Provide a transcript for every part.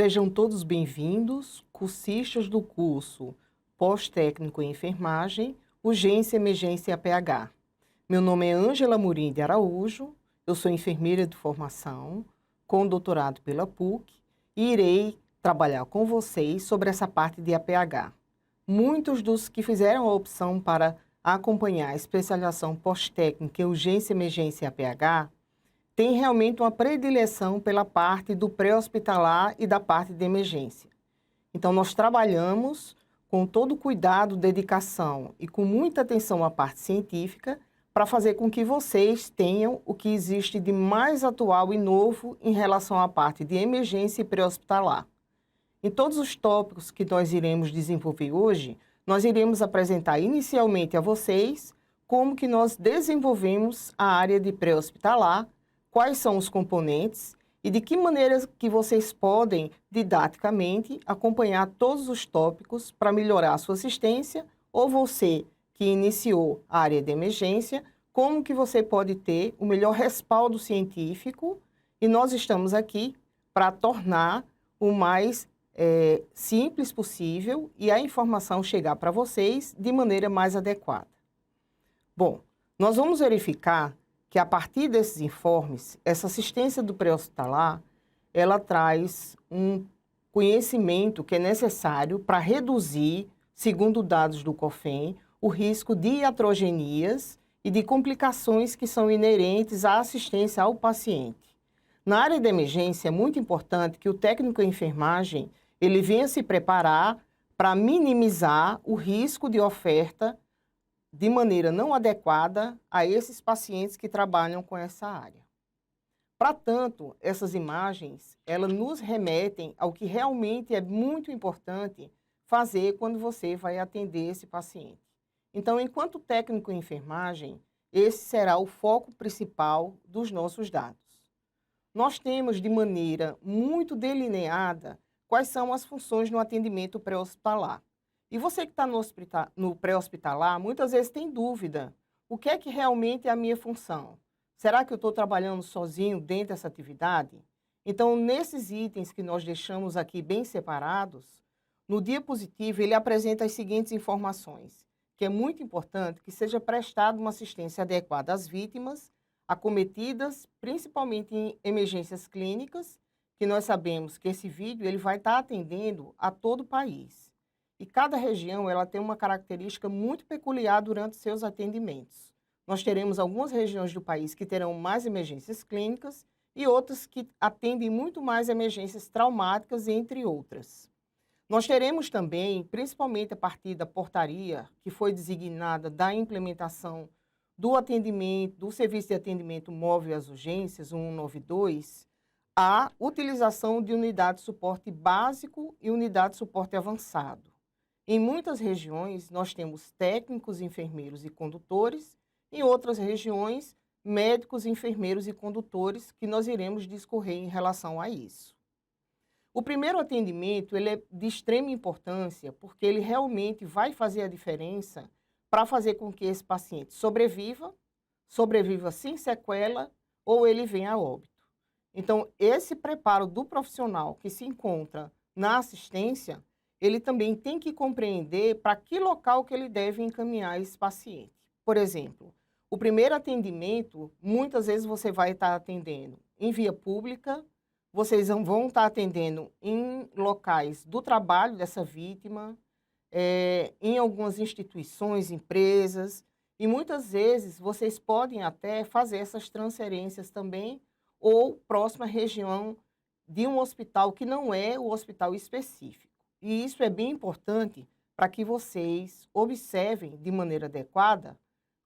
Sejam todos bem-vindos, cursistas do curso Pós-Técnico em Enfermagem, Urgência, Emergência e APH. Meu nome é Ângela Murim de Araújo, eu sou enfermeira de formação, com doutorado pela PUC, e irei trabalhar com vocês sobre essa parte de APH. Muitos dos que fizeram a opção para acompanhar a especialização pós-técnica em Urgência, Emergência e APH tem realmente uma predileção pela parte do pré-hospitalar e da parte de emergência. Então, nós trabalhamos com todo cuidado, dedicação e com muita atenção à parte científica para fazer com que vocês tenham o que existe de mais atual e novo em relação à parte de emergência e pré-hospitalar. Em todos os tópicos que nós iremos desenvolver hoje, nós iremos apresentar inicialmente a vocês como que nós desenvolvemos a área de pré-hospitalar, quais são os componentes e de que maneira que vocês podem, didaticamente, acompanhar todos os tópicos para melhorar a sua assistência, ou você que iniciou a área de emergência, como que você pode ter o melhor respaldo científico, e nós estamos aqui para tornar o mais simples possível e a informação chegar para vocês de maneira mais adequada. Bom, nós vamos verificar que a partir desses informes, essa assistência do pré-hospitalar, ela traz um conhecimento que é necessário para reduzir, segundo dados do COFEN, o risco de iatrogenias e de complicações que são inerentes à assistência ao paciente. Na área de emergência, é muito importante que o técnico em enfermagem ele venha se preparar para minimizar o risco de oferta de maneira não adequada a esses pacientes que trabalham com essa área. Para tanto, essas imagens, elas nos remetem ao que realmente é muito importante fazer quando você vai atender esse paciente. Então, enquanto técnico em enfermagem, esse será o foco principal dos nossos dados. Nós temos de maneira muito delineada quais são as funções no atendimento pré-hospitalar. E você que está no pré-hospitalar, muitas vezes tem dúvida. O que é que realmente é a minha função? Será que eu estou trabalhando sozinho dentro dessa atividade? Então, nesses itens que nós deixamos aqui bem separados, no diapositivo ele apresenta as seguintes informações, que é muito importante que seja prestada uma assistência adequada às vítimas acometidas, principalmente em emergências clínicas, que nós sabemos que esse vídeo ele vai estar atendendo a todo o país. E cada região ela tem uma característica muito peculiar durante seus atendimentos. Nós teremos algumas regiões do país que terão mais emergências clínicas e outras que atendem muito mais emergências traumáticas, entre outras. Nós teremos também, principalmente a partir da portaria que foi designada da implementação do atendimento, do Serviço de Atendimento Móvel às Urgências, 192, a utilização de unidade de suporte básico e unidade de suporte avançado. Em muitas regiões, nós temos técnicos, enfermeiros e condutores, em outras regiões, médicos, enfermeiros e condutores, que nós iremos discorrer em relação a isso. O primeiro atendimento ele é de extrema importância, porque ele realmente vai fazer a diferença para fazer com que esse paciente sobreviva sem sequela, ou ele venha a óbito. Então, esse preparo do profissional que se encontra na assistência, ele também tem que compreender para que local que ele deve encaminhar esse paciente. Por exemplo, o primeiro atendimento, muitas vezes você vai estar atendendo em via pública, vocês vão estar atendendo em locais do trabalho dessa vítima, em algumas instituições, empresas, e muitas vezes vocês podem até fazer essas transferências também, ou próxima região de um hospital que não é o hospital específico. E isso é bem importante para que vocês observem de maneira adequada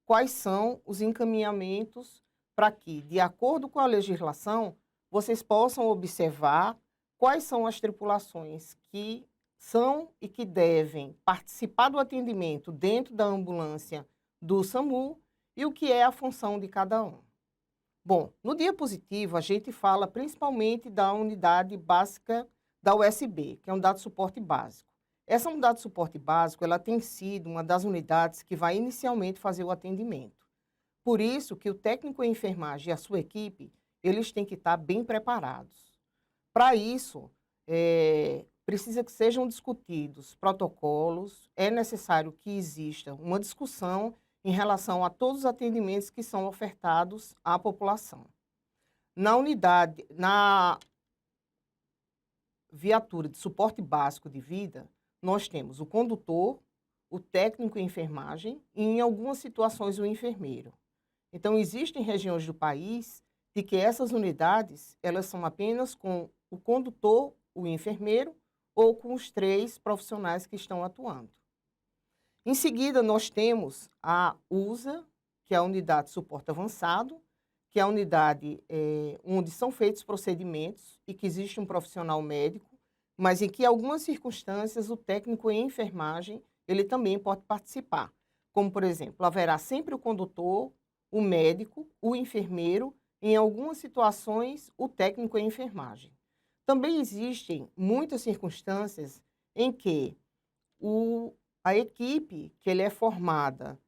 quais são os encaminhamentos para que, de acordo com a legislação, vocês possam observar quais são as tripulações que são e que devem participar do atendimento dentro da ambulância do SAMU e o que é a função de cada um. Bom, no diapositivo a gente fala principalmente da unidade básica da USB, que é a unidade de suporte básico. Essa unidade de suporte básico ela tem sido uma das unidades que vai inicialmente fazer o atendimento. Por isso que o técnico em enfermagem e a sua equipe, eles têm que estar bem preparados. Para isso, precisa que sejam discutidos protocolos, é necessário que exista uma discussão em relação a todos os atendimentos que são ofertados à população. Na viatura de suporte básico de vida, nós temos o condutor, o técnico em enfermagem e, em algumas situações, o enfermeiro. Então, existem regiões do país de que essas unidades, elas são apenas com o condutor, o enfermeiro ou com os 3 profissionais que estão atuando. Em seguida, nós temos a USA, que é a Unidade de Suporte Avançado, que é a unidade onde são feitos procedimentos e que existe um profissional médico, mas em que, em algumas circunstâncias, o técnico em enfermagem, ele também pode participar. Como, por exemplo, haverá sempre o condutor, o médico, o enfermeiro, em algumas situações, o técnico em enfermagem. Também existem muitas circunstâncias em que a equipe que ele é formada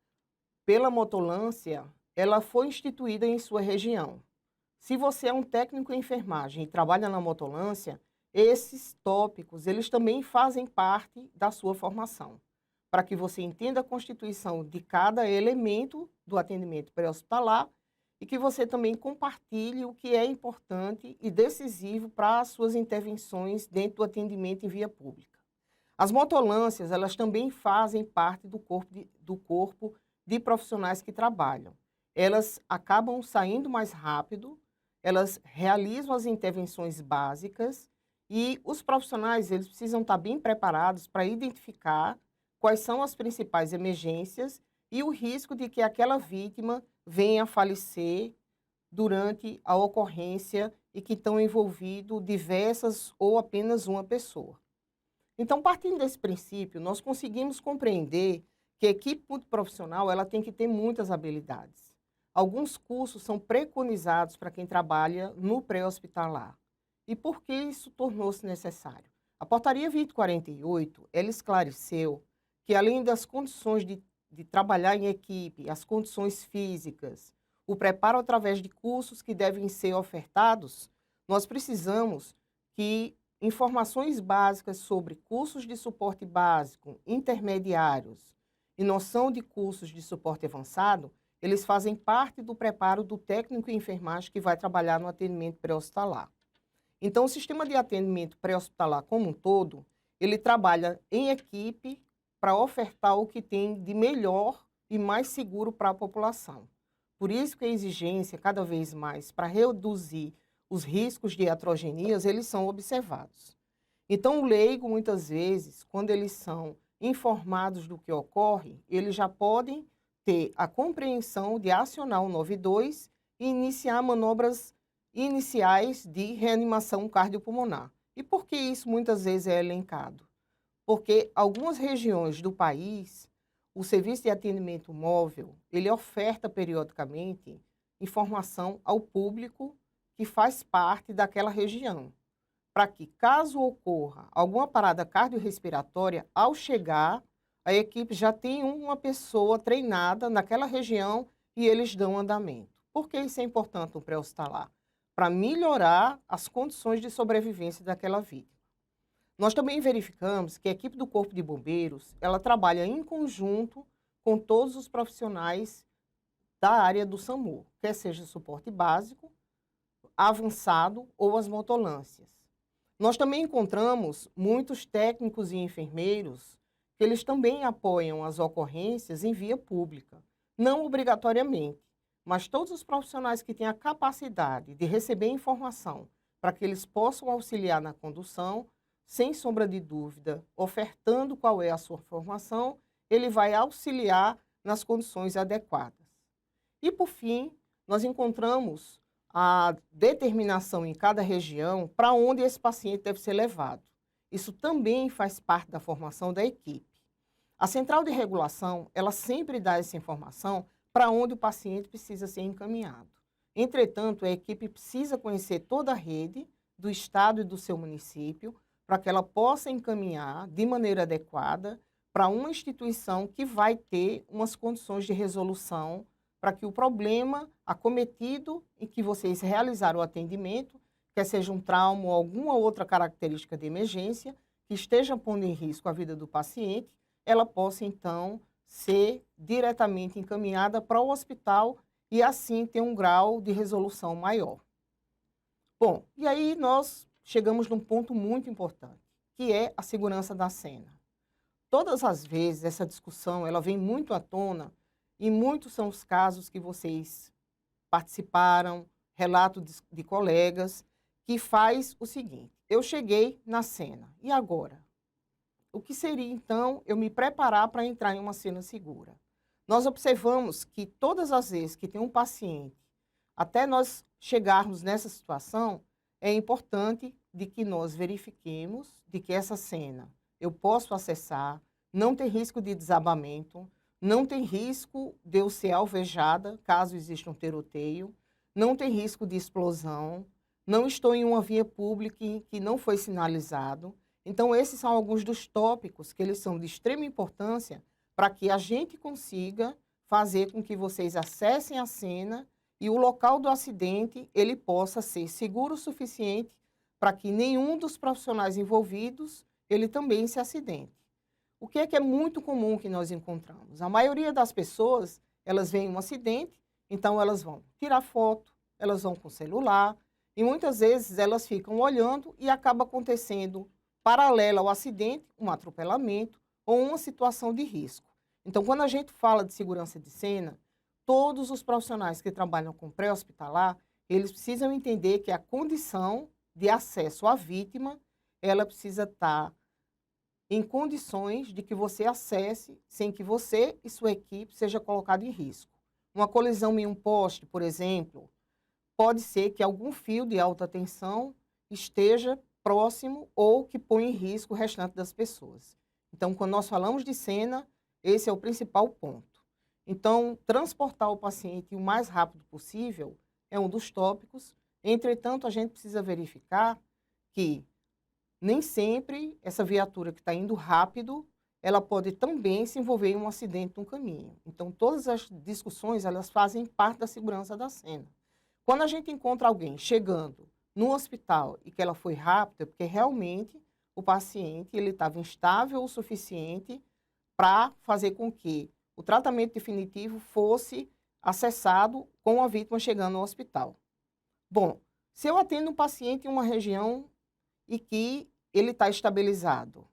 pela motolância, ela foi instituída em sua região. Se você é um técnico em enfermagem e trabalha na motolância, esses tópicos, eles também fazem parte da sua formação, para que você entenda a constituição de cada elemento do atendimento pré-hospitalar e que você também compartilhe o que é importante e decisivo para as suas intervenções dentro do atendimento em via pública. As motolâncias, elas também fazem parte do corpo de profissionais que trabalham. Elas acabam saindo mais rápido, elas realizam as intervenções básicas e os profissionais, eles precisam estar bem preparados para identificar quais são as principais emergências e o risco de que aquela vítima venha a falecer durante a ocorrência e que estão envolvidos diversas ou apenas uma pessoa. Então, partindo desse princípio, nós conseguimos compreender que a equipe multiprofissional ela tem que ter muitas habilidades. Alguns cursos são preconizados para quem trabalha no pré-hospitalar. E por que isso tornou-se necessário? A Portaria 2048, ela esclareceu que, além das condições de trabalhar em equipe, as condições físicas, o preparo através de cursos que devem ser ofertados, nós precisamos que informações básicas sobre cursos de suporte básico, intermediários e noção de cursos de suporte avançado, eles fazem parte do preparo do técnico em enfermagem que vai trabalhar no atendimento pré-hospitalar. Então, o sistema de atendimento pré-hospitalar como um todo, ele trabalha em equipe para ofertar o que tem de melhor e mais seguro para a população. Por isso que a exigência, cada vez mais, para reduzir os riscos de iatrogenias, eles são observados. Então, o leigo, muitas vezes, quando eles são informados do que ocorre, eles já podem ter a compreensão de acionar o 92 e iniciar manobras iniciais de reanimação cardiopulmonar. E por que isso muitas vezes é elencado? Porque algumas regiões do país, o serviço de atendimento móvel, ele oferta periodicamente informação ao público que faz parte daquela região, para que, caso ocorra alguma parada cardiorrespiratória, ao chegar, a equipe já tem uma pessoa treinada naquela região e eles dão andamento. Por que isso é importante no pré-hospitalar? Para melhorar as condições de sobrevivência daquela vítima. Nós também verificamos que a equipe do Corpo de Bombeiros, ela trabalha em conjunto com todos os profissionais da área do SAMU, quer seja suporte básico, avançado ou as motolâncias. Nós também encontramos muitos técnicos e enfermeiros que eles também apoiam as ocorrências em via pública, não obrigatoriamente, mas todos os profissionais que têm a capacidade de receber informação para que eles possam auxiliar na condução, sem sombra de dúvida, ofertando qual é a sua formação, ele vai auxiliar nas condições adequadas. E, por fim, nós encontramos a determinação em cada região para onde esse paciente deve ser levado. Isso também faz parte da formação da equipe. A central de regulação, ela sempre dá essa informação para onde o paciente precisa ser encaminhado. Entretanto, a equipe precisa conhecer toda a rede do estado e do seu município para que ela possa encaminhar de maneira adequada para uma instituição que vai ter umas condições de resolução para que o problema acometido em que vocês realizaram o atendimento, quer seja um trauma ou alguma outra característica de emergência que esteja pondo em risco a vida do paciente, ela possa, então, ser diretamente encaminhada para o hospital e, assim, ter um grau de resolução maior. Bom, e aí nós chegamos num ponto muito importante, que é a segurança da cena. Todas as vezes essa discussão ela vem muito à tona e muitos são os casos que vocês participaram, relato de colegas, que faz o seguinte: eu cheguei na cena, e agora? O que seria, então, eu me preparar para entrar em uma cena segura? Nós observamos que todas as vezes que tem um paciente, até nós chegarmos nessa situação, é importante de que nós verifiquemos de que essa cena eu posso acessar, não tem risco de desabamento, não tem risco de eu ser alvejada, caso exista um tiroteio, não tem risco de explosão, não estou em uma via pública que não foi sinalizado. Então, esses são alguns dos tópicos que eles são de extrema importância para que a gente consiga fazer com que vocês acessem a cena e o local do acidente ele possa ser seguro o suficiente para que nenhum dos profissionais envolvidos ele também se acidente. O que é muito comum que nós encontramos? A maioria das pessoas, elas veem um acidente, então elas vão tirar foto, elas vão com o celular, e muitas vezes elas ficam olhando e acaba acontecendo, paralela ao acidente, um atropelamento ou uma situação de risco. Então, quando a gente fala de segurança de cena, todos os profissionais que trabalham com pré-hospitalar, eles precisam entender que a condição de acesso à vítima, ela precisa estar em condições de que você acesse sem que você e sua equipe seja colocado em risco. Uma colisão em um poste, por exemplo, pode ser que algum fio de alta tensão esteja próximo ou que põe em risco o restante das pessoas. Então, quando nós falamos de cena, esse é o principal ponto. Então, transportar o paciente o mais rápido possível é um dos tópicos. Entretanto, a gente precisa verificar que nem sempre essa viatura que está indo rápido, ela pode também se envolver em um acidente no caminho. Então, todas as discussões, elas fazem parte da segurança da cena. Quando a gente encontra alguém chegando no hospital e que ela foi rápida, é porque realmente o paciente ele estava instável o suficiente para fazer com que o tratamento definitivo fosse acessado com a vítima chegando no hospital. Bom, se eu atendo um paciente em uma região e que ele está estabilizado,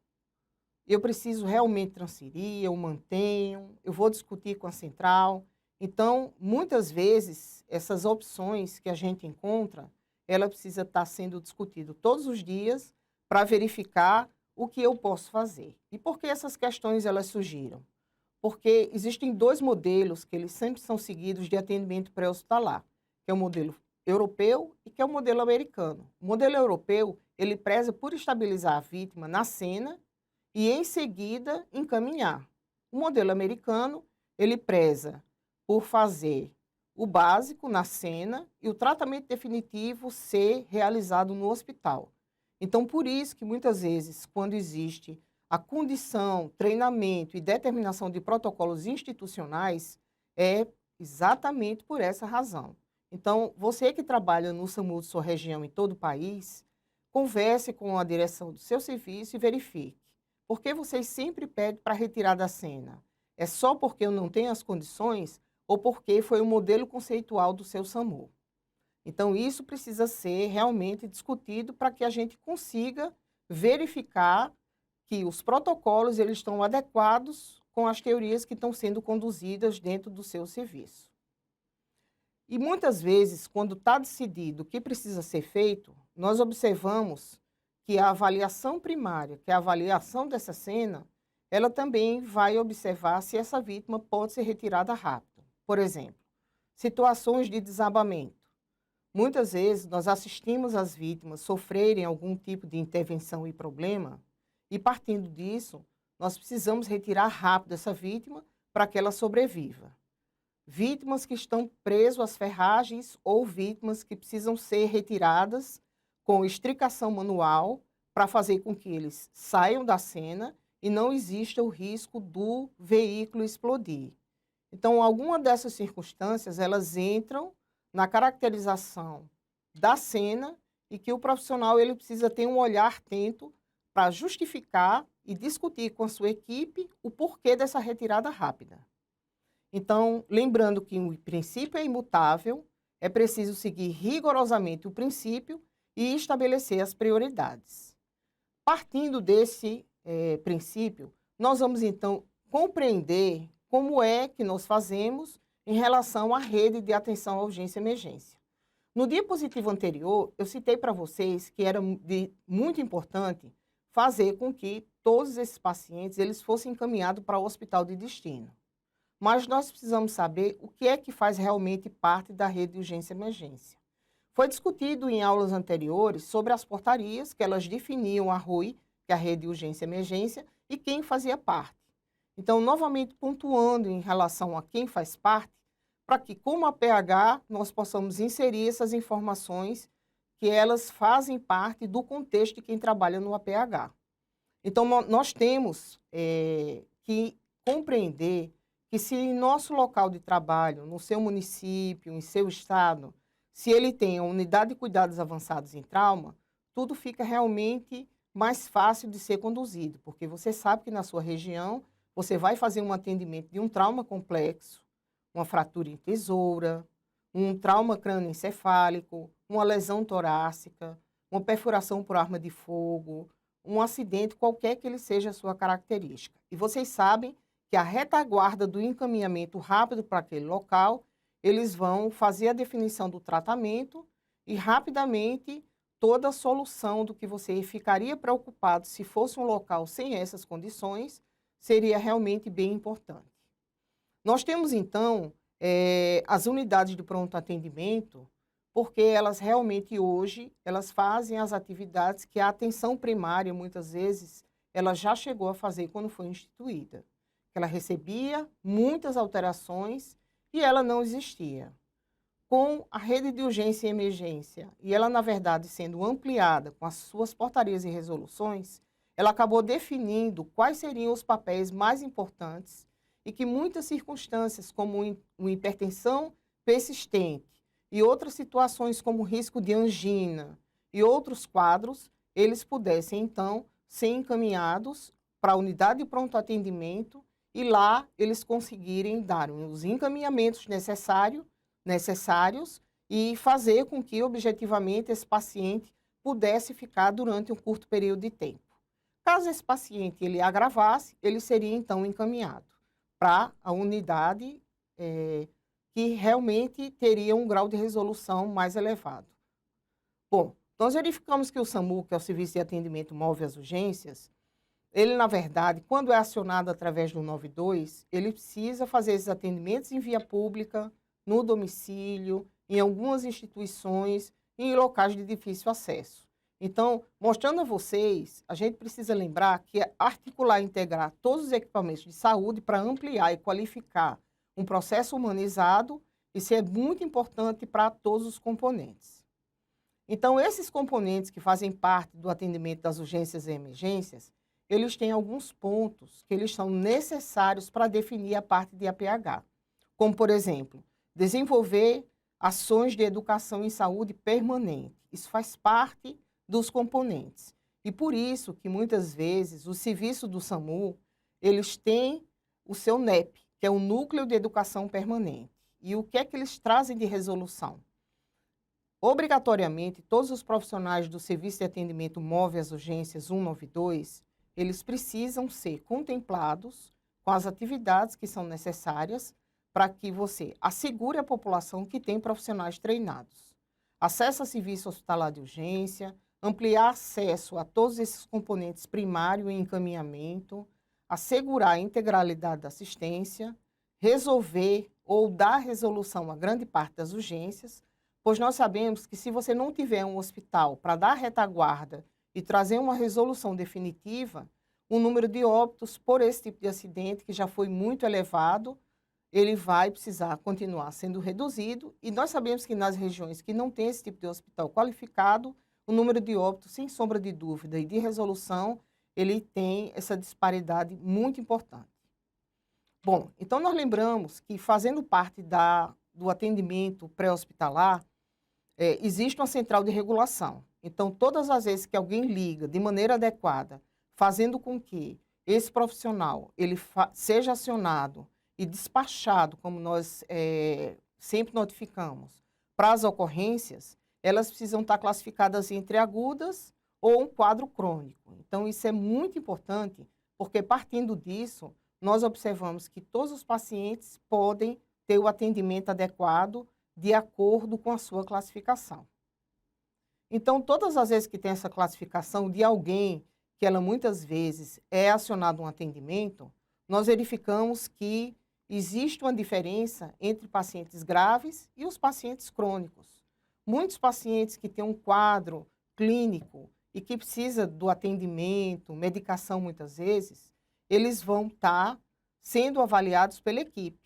eu preciso realmente transferir, eu mantenho, eu vou discutir com a central. Então, muitas vezes, essas opções que a gente encontra, ela precisa estar sendo discutido todos os dias para verificar o que eu posso fazer. E por que essas questões elas surgiram? Porque existem dois modelos que eles sempre são seguidos de atendimento pré-hospitalar, que é o modelo europeu e que é o modelo americano. O modelo europeu, ele preza por estabilizar a vítima na cena e, em seguida, encaminhar. O modelo americano, ele preza por fazer o básico na cena e o tratamento definitivo ser realizado no hospital. Então, por isso que muitas vezes, quando existe a condição, treinamento e determinação de protocolos institucionais, é exatamente por essa razão. Então, você que trabalha no SAMU de sua região em todo o país, converse com a direção do seu serviço e verifique. Por que vocês sempre pedem para retirar da cena? É só porque eu não tenho as condições ou porque foi o modelo conceitual do seu SAMU? Então, isso precisa ser realmente discutido para que a gente consiga verificar que os protocolos eles estão adequados com as teorias que estão sendo conduzidas dentro do seu serviço. E muitas vezes, quando está decidido o que precisa ser feito, nós observamos que a avaliação primária, que é a avaliação dessa cena, ela também vai observar se essa vítima pode ser retirada rápido. Por exemplo, situações de desabamento. Muitas vezes nós assistimos as vítimas sofrerem algum tipo de intervenção e problema, e partindo disso, nós precisamos retirar rápido essa vítima para que ela sobreviva. Vítimas que estão presas às ferragens ou vítimas que precisam ser retiradas com extricação manual para fazer com que eles saiam da cena e não exista o risco do veículo explodir. Então, alguma dessas circunstâncias, elas entram na caracterização da cena e que o profissional ele precisa ter um olhar atento para justificar e discutir com a sua equipe o porquê dessa retirada rápida. Então, lembrando que o princípio é imutável, é preciso seguir rigorosamente o princípio e estabelecer as prioridades. Partindo desse princípio, nós vamos então compreender como é que nós fazemos em relação à rede de atenção à urgência e emergência. No diapositivo anterior, eu citei para vocês que era muito importante fazer com que todos esses pacientes eles fossem encaminhados para o hospital de destino. Mas nós precisamos saber o que é que faz realmente parte da rede de urgência e emergência. Foi discutido em aulas anteriores sobre as portarias, que elas definiam a RUI, que é a rede de urgência e emergência, e quem fazia parte. Então, novamente pontuando em relação a quem faz parte, para que, como APH, nós possamos inserir essas informações que elas fazem parte do contexto de quem trabalha no APH. Então, nós temos que compreender que se em nosso local de trabalho, no seu município, em seu estado, se ele tem a unidade de cuidados avançados em trauma, tudo fica realmente mais fácil de ser conduzido, porque você sabe que na sua região você vai fazer um atendimento de um trauma complexo, uma fratura em tesoura, um trauma crânioencefálico, uma lesão torácica, uma perfuração por arma de fogo, um acidente, qualquer que ele seja a sua característica. E vocês sabem que a retaguarda do encaminhamento rápido para aquele local, eles vão fazer a definição do tratamento e rapidamente toda a solução do que você ficaria preocupado se fosse um local sem essas condições, seria realmente bem importante. Nós temos, então, as unidades de pronto atendimento, porque elas realmente hoje, elas fazem as atividades que a atenção primária, muitas vezes, ela já chegou a fazer quando foi instituída. Ela recebia muitas alterações e ela não existia. Com a rede de urgência e emergência, e ela, na verdade, sendo ampliada com as suas portarias e resoluções, ela acabou definindo quais seriam os papéis mais importantes e que muitas circunstâncias, como uma hipertensão persistente e outras situações como risco de angina e outros quadros, eles pudessem, então, ser encaminhados para a unidade de pronto atendimento e lá eles conseguirem dar os encaminhamentos necessários e fazer com que, objetivamente, esse paciente pudesse ficar durante um curto período de tempo. Caso esse paciente ele agravasse, ele seria, então, encaminhado para a unidade que realmente teria um grau de resolução mais elevado. Bom, nós verificamos que o SAMU, que é o Serviço de Atendimento Móvel às Urgências, ele, na verdade, quando é acionado através do 92, ele precisa fazer esses atendimentos em via pública, no domicílio, em algumas instituições e em locais de difícil acesso. Então, mostrando a vocês, a gente precisa lembrar que articular e integrar todos os equipamentos de saúde para ampliar e qualificar um processo humanizado, isso é muito importante para todos os componentes. Então, esses componentes que fazem parte do atendimento das urgências e emergências, eles têm alguns pontos que eles são necessários para definir a parte de APH, como, por exemplo, desenvolver ações de educação em saúde permanente. Isso faz parte dos componentes. E por isso que muitas vezes o serviço do SAMU, eles têm o seu NEP, que é o Núcleo de Educação Permanente. E o que é que eles trazem de resolução? Obrigatoriamente, todos os profissionais do Serviço de Atendimento Móvel às Urgências 192, eles precisam ser contemplados com as atividades que são necessárias para que você assegure a população que tem profissionais treinados. Acesso a serviço hospitalar de urgência, ampliar acesso a todos esses componentes primário e encaminhamento, assegurar a integralidade da assistência, resolver ou dar resolução a grande parte das urgências, pois nós sabemos que se você não tiver um hospital para dar retaguarda e trazer uma resolução definitiva, o número de óbitos por esse tipo de acidente, que já foi muito elevado, ele vai precisar continuar sendo reduzido, e nós sabemos que nas regiões que não tem esse tipo de hospital qualificado, o número de óbitos, sem sombra de dúvida, e de resolução, ele tem essa disparidade muito importante. Bom, então nós lembramos que, fazendo parte do atendimento pré-hospitalar, existe uma central de regulação. Então, todas as vezes que alguém liga de maneira adequada, fazendo com que esse profissional ele seja acionado e despachado, como nós sempre notificamos, para as ocorrências, elas precisam estar classificadas entre agudas ou um quadro crônico. Então, isso é muito importante, porque partindo disso, nós observamos que todos os pacientes podem ter o atendimento adequado de acordo com a sua classificação. Então, todas as vezes que tem essa classificação de alguém que ela muitas vezes é acionado um atendimento, nós verificamos que existe uma diferença entre pacientes graves e os pacientes crônicos. Muitos pacientes que têm um quadro clínico e que precisa do atendimento, medicação muitas vezes, eles vão estar sendo avaliados pela equipe.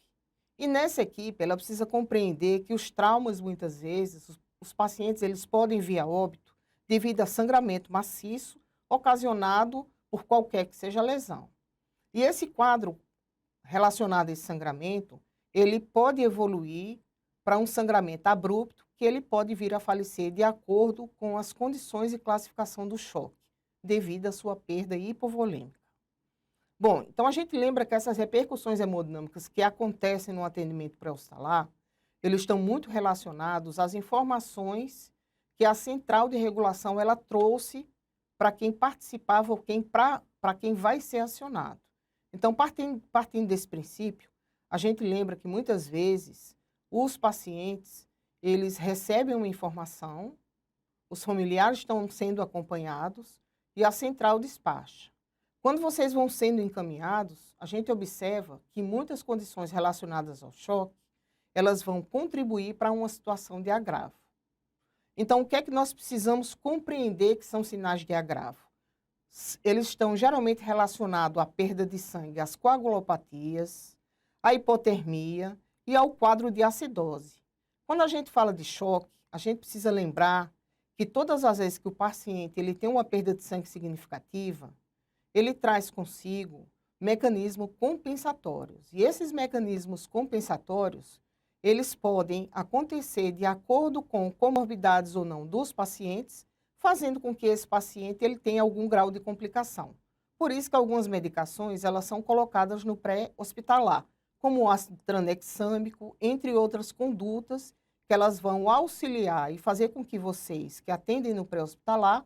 E nessa equipe, ela precisa compreender que os traumas, muitas vezes, os pacientes eles podem vir a óbito devido a sangramento maciço ocasionado por qualquer que seja a lesão. E esse quadro relacionado a esse sangramento, ele pode evoluir para um sangramento abrupto, que ele pode vir a falecer de acordo com as condições e classificação do choque, devido à sua perda hipovolêmica. Bom, então a gente lembra que essas repercussões hemodinâmicas que acontecem no atendimento pré-hospitalar, eles estão muito relacionados às informações que a central de regulação ela trouxe para quem participava ou para quem vai ser acionado. Então, partindo desse princípio, a gente lembra que muitas vezes os pacientes, eles recebem uma informação, os familiares estão sendo acompanhados e a central despacha. Quando vocês vão sendo encaminhados, a gente observa que muitas condições relacionadas ao choque, elas vão contribuir para uma situação de agravo. Então, o que é que nós precisamos compreender que são sinais de agravo? Eles estão geralmente relacionados à perda de sangue, às coagulopatias, à hipotermia e ao quadro de acidose. Quando a gente fala de choque, a gente precisa lembrar que todas as vezes que o paciente ele tem uma perda de sangue significativa, ele traz consigo mecanismos compensatórios. E esses mecanismos compensatórios, eles podem acontecer de acordo com comorbidades ou não dos pacientes, fazendo com que esse paciente ele tenha algum grau de complicação. Por isso que algumas medicações elas são colocadas no pré-hospitalar, como o ácido tranexâmico, entre outras condutas que elas vão auxiliar e fazer com que vocês que atendem no pré-hospitalar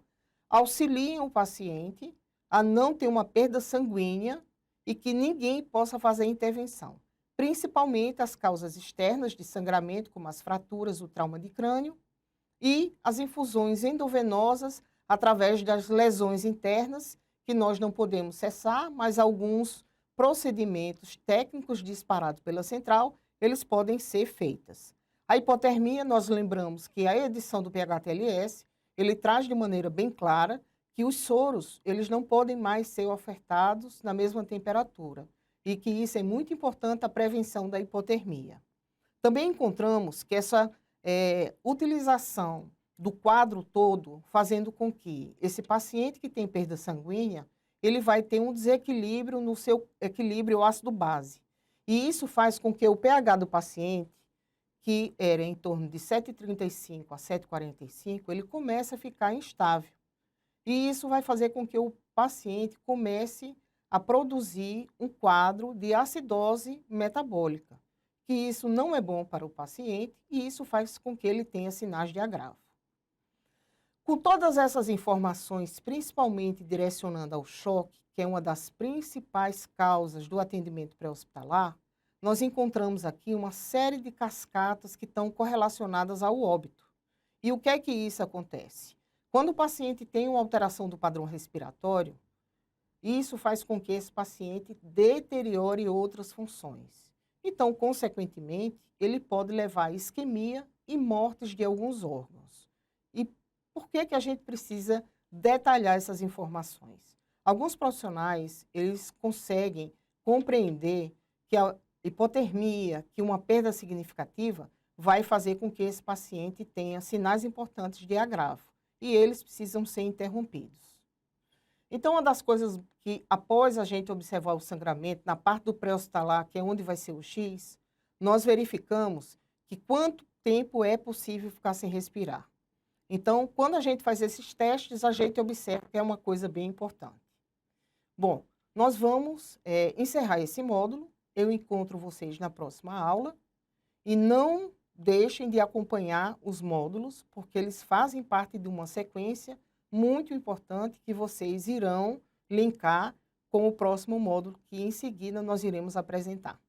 auxiliem o paciente a não ter uma perda sanguínea e que ninguém possa fazer intervenção. Principalmente as causas externas de sangramento, como as fraturas, o trauma de crânio, e as infusões endovenosas através das lesões internas, que nós não podemos cessar, mas alguns procedimentos técnicos disparados pela central, eles podem ser feitas. A hipotermia, nós lembramos que a edição do PH-TLS, ele traz de maneira bem clara que os soros, eles não podem mais ser ofertados na mesma temperatura e que isso é muito importante a prevenção da hipotermia. Também encontramos que essa utilização do quadro todo, fazendo com que esse paciente que tem perda sanguínea, ele vai ter um desequilíbrio no seu equilíbrio ácido-base. E isso faz com que o pH do paciente, que era em torno de 7,35 a 7,45, ele comece a ficar instável. E isso vai fazer com que o paciente comece a produzir um quadro de acidose metabólica, que isso não é bom para o paciente e isso faz com que ele tenha sinais de agravo. Com todas essas informações, principalmente direcionando ao choque, que é uma das principais causas do atendimento pré-hospitalar, nós encontramos aqui uma série de cascatas que estão correlacionadas ao óbito. E o que é que isso acontece? Quando o paciente tem uma alteração do padrão respiratório, isso faz com que esse paciente deteriore outras funções. Então, consequentemente, ele pode levar a isquemia e mortes de alguns órgãos. E por que que a gente precisa detalhar essas informações? Alguns profissionais, eles conseguem compreender que a hipotermia, que uma perda significativa, vai fazer com que esse paciente tenha sinais importantes de agravo. E eles precisam ser interrompidos. Então, uma das coisas que, após a gente observar o sangramento, na parte do pré-hospitalar, que é onde vai ser o X, nós verificamos que quanto tempo é possível ficar sem respirar. Então, quando a gente faz esses testes, a gente observa que é uma coisa bem importante. Bom, nós vamos encerrar esse módulo. Eu encontro vocês na próxima aula. E não deixem de acompanhar os módulos, porque eles fazem parte de uma sequência muito importante que vocês irão linkar com o próximo módulo que em seguida nós iremos apresentar.